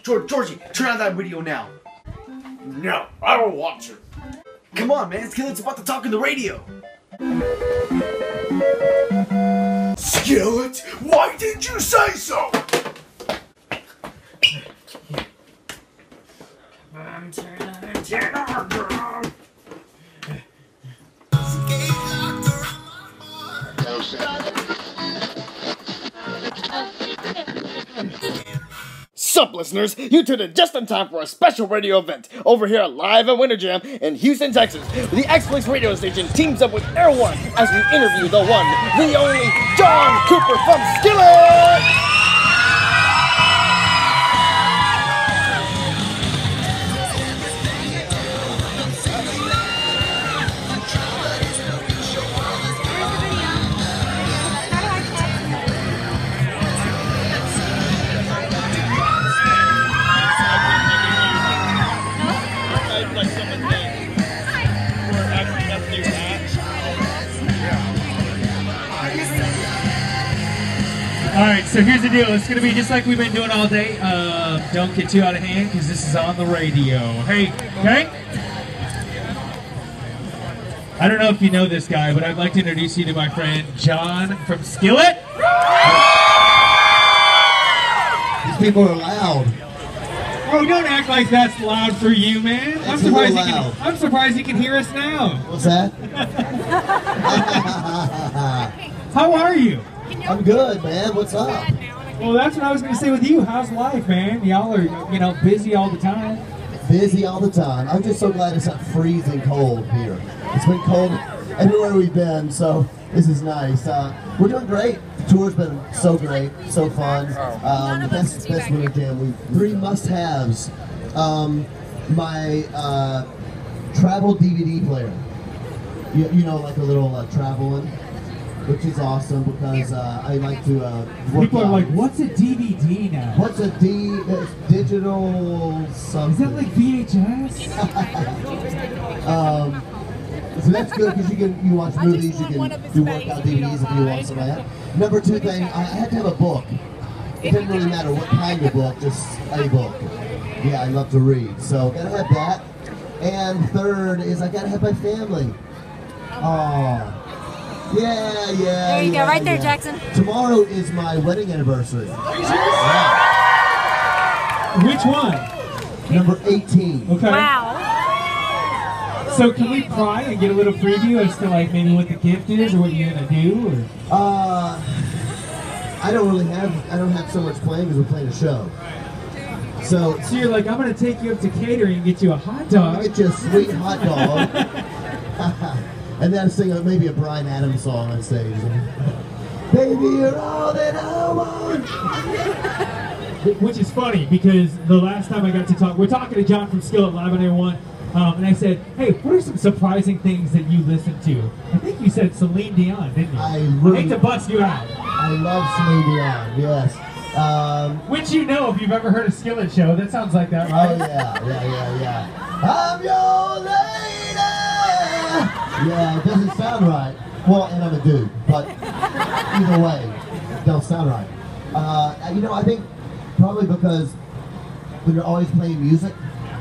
Georgie, turn on that video now. No, I don't want to. Come on, man, Skillet's about to talk on the radio. Skillet, why did you say so? Turn on, girl. Sup, listeners? You tuned in just in time for a special radio event over here live at Winter Jam in Houston, Texas. The XFLiX radio station teams up with Air One as we interview the one, the only John Cooper from Skillet! Alright, so here's the deal. It's going to be just like we've been doing all day. Don't get too out of hand because this is on the radio. Hey, okay? I don't know if you know this guy, but I'd like to introduce you to my friend John from Skillet. These people are loud. Oh, don't act like that's loud for you, man. I'm surprised you can hear us now. What's that? How are you? I'm good, man. What's up? Well, that's what I was going to say with you. How's life, man? Y'all are, you know, busy all the time. Busy all the time. I'm just so glad it's not freezing cold here. It's been cold everywhere we've been, so this is nice. We're doing great. The tour's been so great, so fun. The best Winter Jam. 3 must-haves. My travel DVD player. You know, like a little travel one. Which is awesome because I like to work People are like, what's a DVD now? What's a digital something? Is that like VHS? So that's good because you watch movies, you can do workout DVDs if you want some of that. Number 2 thing, I had to have a book. It didn't really matter what kind of book, just a book. Yeah, I love to read, so gotta have that. And 3rd is I gotta have my family. Oh. Yeah. There you go, right there, Jackson. Tomorrow is my wedding anniversary. Yeah. Which one? Number 18. Okay. Wow. So can we pry and get a little preview as to like maybe what the gift is or what you're gonna do? Or? I don't have so much playing because we're playing a show. So you're like, I'm gonna take you up to catering and get you a hot dog. Get you a sweet hot dog. And then sing maybe a Bryan Adams song on stage. Baby, you're all that I want. Which is funny because the last time I got to talk, we're talking to John from Skillet live on Air One, and I said, hey, what are some surprising things that you listen to? I think you said Celine Dion, didn't you? I hate to bust you out. I love Celine Dion, yes. Which you know if you've ever heard a Skillet show, that sounds like that, right? Oh yeah. I'm your lady! Yeah, it doesn't sound right. Well, and I'm a dude, but either way, it don't sound right. You know, I think probably because when you're always playing music,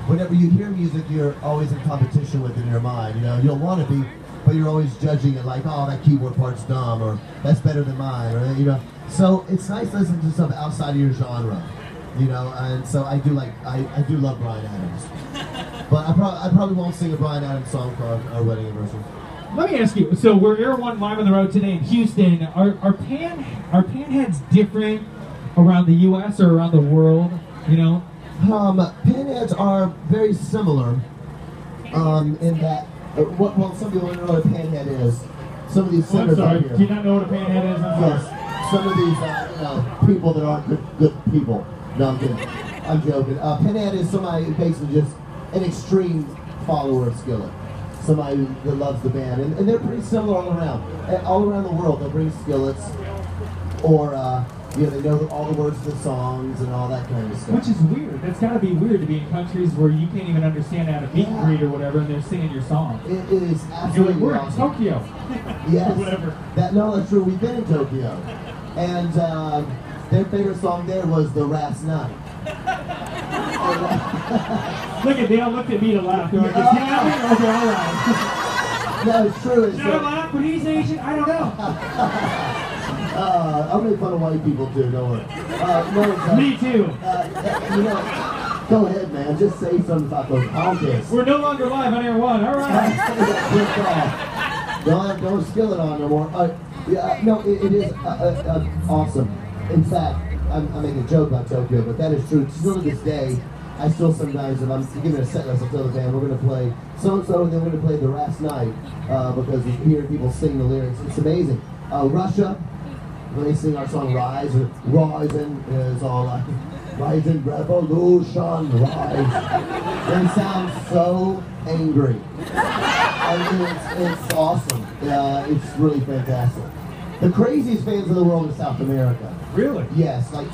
whenever you hear music, you're always in competition with it in your mind. You know, you'll want to be, but you're always judging it like, oh, that keyboard part's dumb, or that's better than mine, or you know. So it's nice to listen to stuff outside of your genre, you know. And so I do love Bryan Adams. But I probably won't sing a Bryan Adams song for our wedding anniversary. Let me ask you, so we're Air One live on the road today in Houston. Are panheads different around the U.S. or around the world, you know? Panheads are very similar in that, well, some people don't know what a panhead is. Some of these singers out here. Do you not know what a panhead is? Yes. Some of these people that aren't good people. No, I'm kidding. I'm joking. Pinhead is somebody basically just an extreme follower of Skillet. Somebody that loves the band. And they're pretty similar all around. All around the world, they'll bring Skillets. Or, you know, they know all the words to the songs and all that kind of stuff. Which is weird. That's got to be weird to be in countries where you can't even understand how to meet and greet or whatever, and they're singing your song. It is absolutely You're like, we're awesome. in Tokyo. Yes. Or whatever. No, that's true. We've been in Tokyo. And their favorite song there was The Last Night. Look at, they all looked at me to laugh. They're like, is he laughing or is it all right? No, it's true. It's Should I laugh when he's Asian? I don't know. I'll make fun of white people too, don't worry. No, Me too. you know, go ahead, man. Just say something about those honkies. We're no longer live on Air 1. All right. Don't Skillet on no more. Yeah, no, it is awesome. In fact, I'm making a joke about Tokyo, but that is true. Still to this day, I still sometimes, if I'm giving a set list, I'll tell the band, we're going to play so-and-so, and then we're going to play The Last Night, because you hear people sing the lyrics. It's amazing. Russia, when they sing our song Rise, or Rising, is all like, Rising Revolution, Rise. They sound so angry. I mean, it's awesome. It's really fantastic. The craziest fans in the world is South America. Really? Yes, like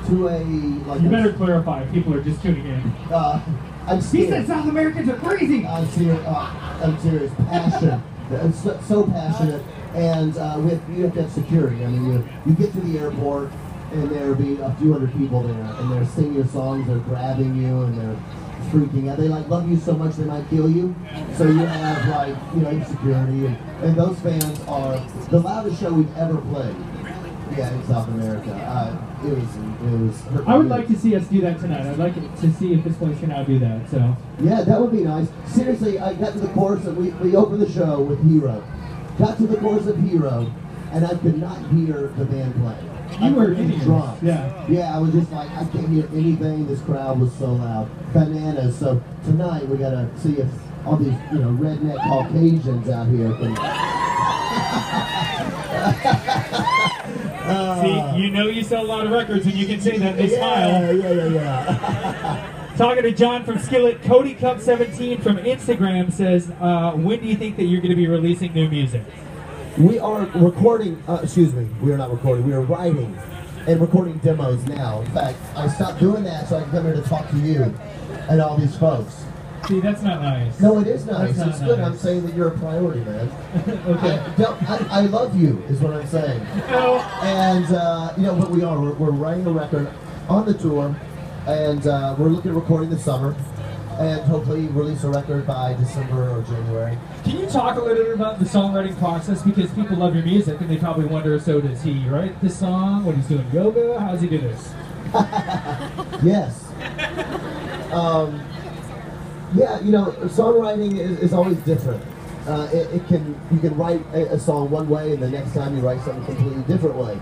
like you better clarify. People are just tuning in. I'm He scared. said South Americans are crazy. I'm serious. Passion. It's so passionate. And you have to have security. I mean, you get to the airport, and there'll be a few hundred people there, and they're singing your songs, they're grabbing you, and they're freaking out. They like love you so much they might kill you. So you have like, you know, security, and those fans are the loudest show we've ever played. Yeah, in South America. It was. I would like to see us do that tonight. I'd like to see if this place can outdo that. So. Yeah, that would be nice. Seriously, I got to the chorus, and we opened the show with Hero. Got to the chorus of Hero, and I could not hear the band play. You were in drums. Yeah. Yeah, I was just like, I can't hear anything. This crowd was so loud. Bananas. So tonight we gotta see if all these, you know, redneck Caucasians out here can. See, you know you sell a lot of records and you can say that, they smile. Yeah. Talking to John from Skillet, Cody Cup 17 from Instagram says, when do you think that you're going to be releasing new music? We are recording, we are not recording, we are writing and recording demos now. In fact, I stopped doing that so I can come here to talk to you and all these folks. See, that's not nice. No, it is nice. That's It's not good. nice. I'm saying that you're a priority, man. Okay. I love you, is what I'm saying. No. And, you know, what we are, we're writing a record on the tour, and we're looking at recording this summer, and hopefully release a record by December or January. Can you talk a little bit about the songwriting process? Because people love your music, and they probably wonder, so does he write this song when he's doing yoga? How does he do this? Yes. Yeah, you know, songwriting is always different. You can write a song one way, and the next time you write something completely different way.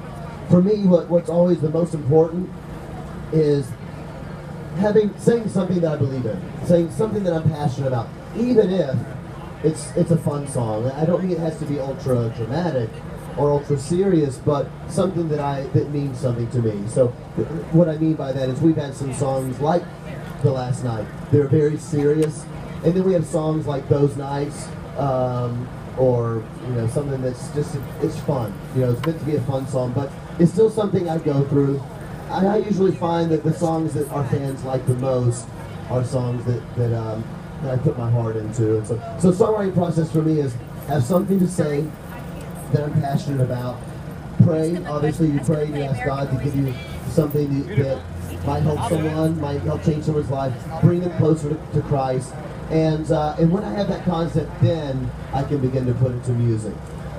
For me, what's always the most important is saying something that I believe in, saying something that I'm passionate about, even if it's a fun song. I don't mean it has to be ultra dramatic or ultra serious, but something that means something to me. So what I mean by that is we've had some songs like The Last Night. They're very serious, and then we have songs like Those Nights, or you know, something that's just, it's fun. You know, it's meant to be a fun song, but it's still something I go through. And I usually find that the songs that our fans like the most are songs that I put my heart into. And so songwriting process for me is have something to say that I'm passionate about. Pray, obviously you pray and you ask God to give you something that might help someone, might help change someone's life, bring them closer to Christ. And when I have that concept, then I can begin to put it to music.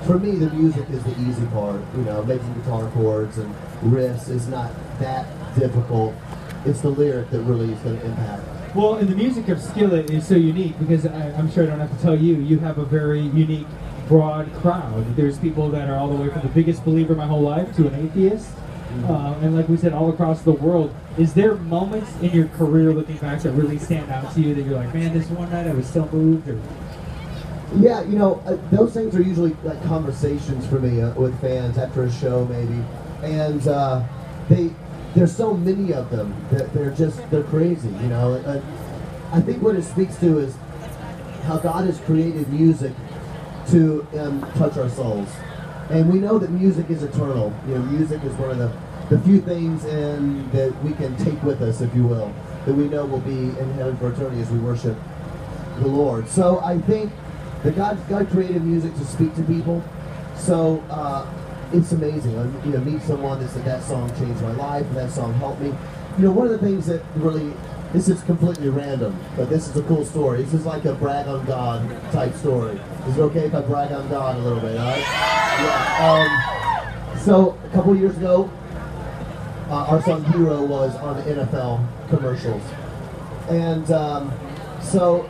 For me, the music is the easy part. You know, making guitar chords and riffs is not that difficult. It's the lyric that really is going to impact. Well, and the music of Skillet is so unique because I'm sure I don't have to tell you, you have a very unique, broad crowd. There's people that are all the way from the biggest believer my whole life to an atheist. And like we said, all across the world. Is there moments in your career looking back that really stand out to you that you're like, man, this one night I was still moved? Or... Yeah, you know, those things are usually like conversations for me with fans after a show maybe. And there's so many of them that they're crazy, you know. I think what it speaks to is how God has created music to touch our souls. And we know that music is eternal. You know, music is one of the few things that we can take with us, if you will, that we know will be in heaven for eternity as we worship the Lord. So I think that God created music to speak to people. So it's amazing. You know, meet someone that said that song changed my life, and that song helped me. You know, one of the things that really, this is completely random, but this is a cool story. This is like a brag on God type story. Is it okay if I brag on God a little bit, all right? Yeah. So a couple years ago, our song Hero was on the NFL commercials. And so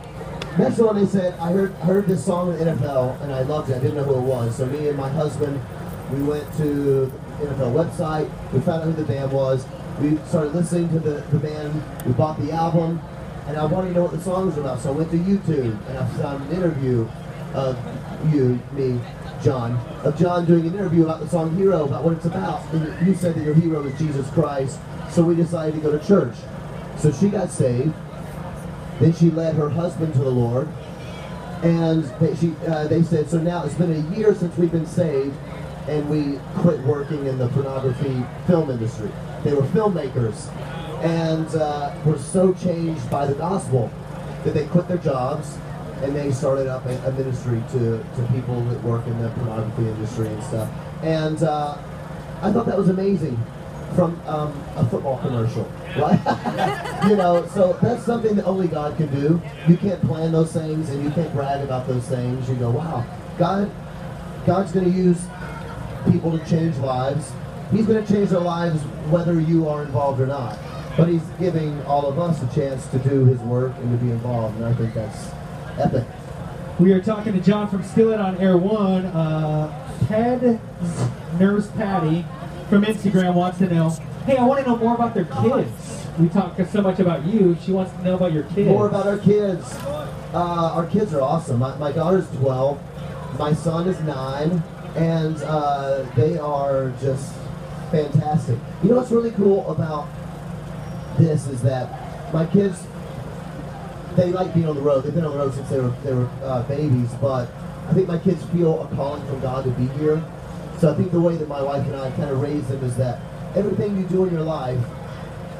next one they said, I heard this song in the NFL and I loved it. I didn't know who it was. So me and my husband, we went to the NFL website. We found out who the band was. We started listening to the band. We bought the album. And I wanted to know what the song was about. So I went to YouTube and I found an interview of John doing an interview about the song Hero, about what it's about. And you said that your hero is Jesus Christ. So we decided to go to church. So she got saved. Then she led her husband to the Lord, and they said, so now it's been a year since we've been saved, and we quit working in the pornography film industry. They were filmmakers, and were so changed by the gospel that they quit their jobs, and they started up a ministry to people that work in the pornography industry and stuff. And I thought that was amazing. From a football commercial, right? You know, so that's something that only God can do. You can't plan those things, and you can't brag about those things. You go, wow, God's going to use people to change lives. He's going to change their lives whether you are involved or not. But He's giving all of us a chance to do His work and to be involved, and I think that's epic. We are talking to John from Skillet on Air 1. Ted Nurse Patty from Instagram wants to know, hey, I want to know more about their kids. We talk so much about you. She wants to know about your kids. More about our kids. Our kids are awesome. My daughter's 12. My son is 9. And they are just fantastic. You know what's really cool about this is that my kids, they like being on the road. They've been on the road since they were babies. But I think my kids feel a calling from God to be here. So I think the way that my wife and I kind of raised them is that everything you do in your life,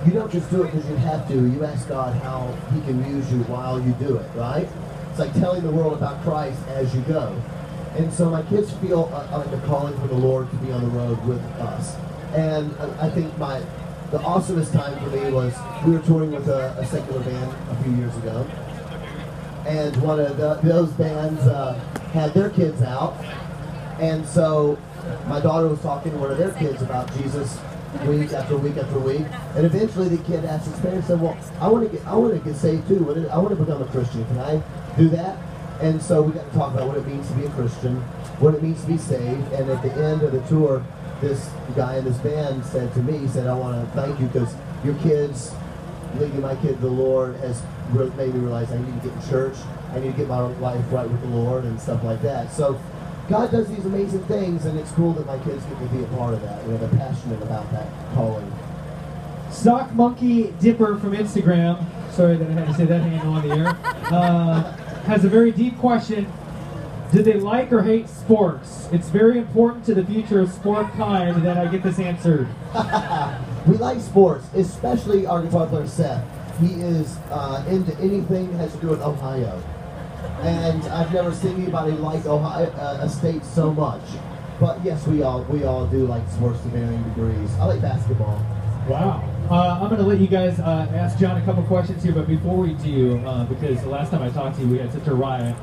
you don't just do it because you have to. You ask God how He can use you while you do it, right? It's like telling the world about Christ as you go. And so my kids feel like a calling from the Lord to be on the road with us. And I think the awesomest time for me was we were touring with a secular band a few years ago. And one of those bands had their kids out. And so my daughter was talking to one of their kids about Jesus week after week after week, and eventually the kid asked his parents, said, well, I want to get saved too. I want to become a Christian. Can I do that? And so we got to talk about what it means to be a Christian, what it means to be saved. And at the end of the tour, this guy in this band said to me, he said, I want to thank you because your kids, leading my kid to the Lord, has made me realize I need to get in church. I need to get my life right with the Lord and stuff like that. So God does these amazing things, and it's cool that my kids get to be a part of that. You know, they're passionate about that calling. Sock Monkey Dipper from Instagram, sorry that I had to say that handle on the air, has a very deep question. Do they like or hate sports? It's very important to the future of sport kind that I get this answered. We like sports, especially our guitar player Seth. He is into anything that has to do with Ohio. And I've never seen anybody like Ohio, a state so much. But yes, we all do like sports to varying degrees. I like basketball. Wow. I'm going to let you guys ask John a couple questions here, but before we do, because the last time I talked to you, we had such a riot.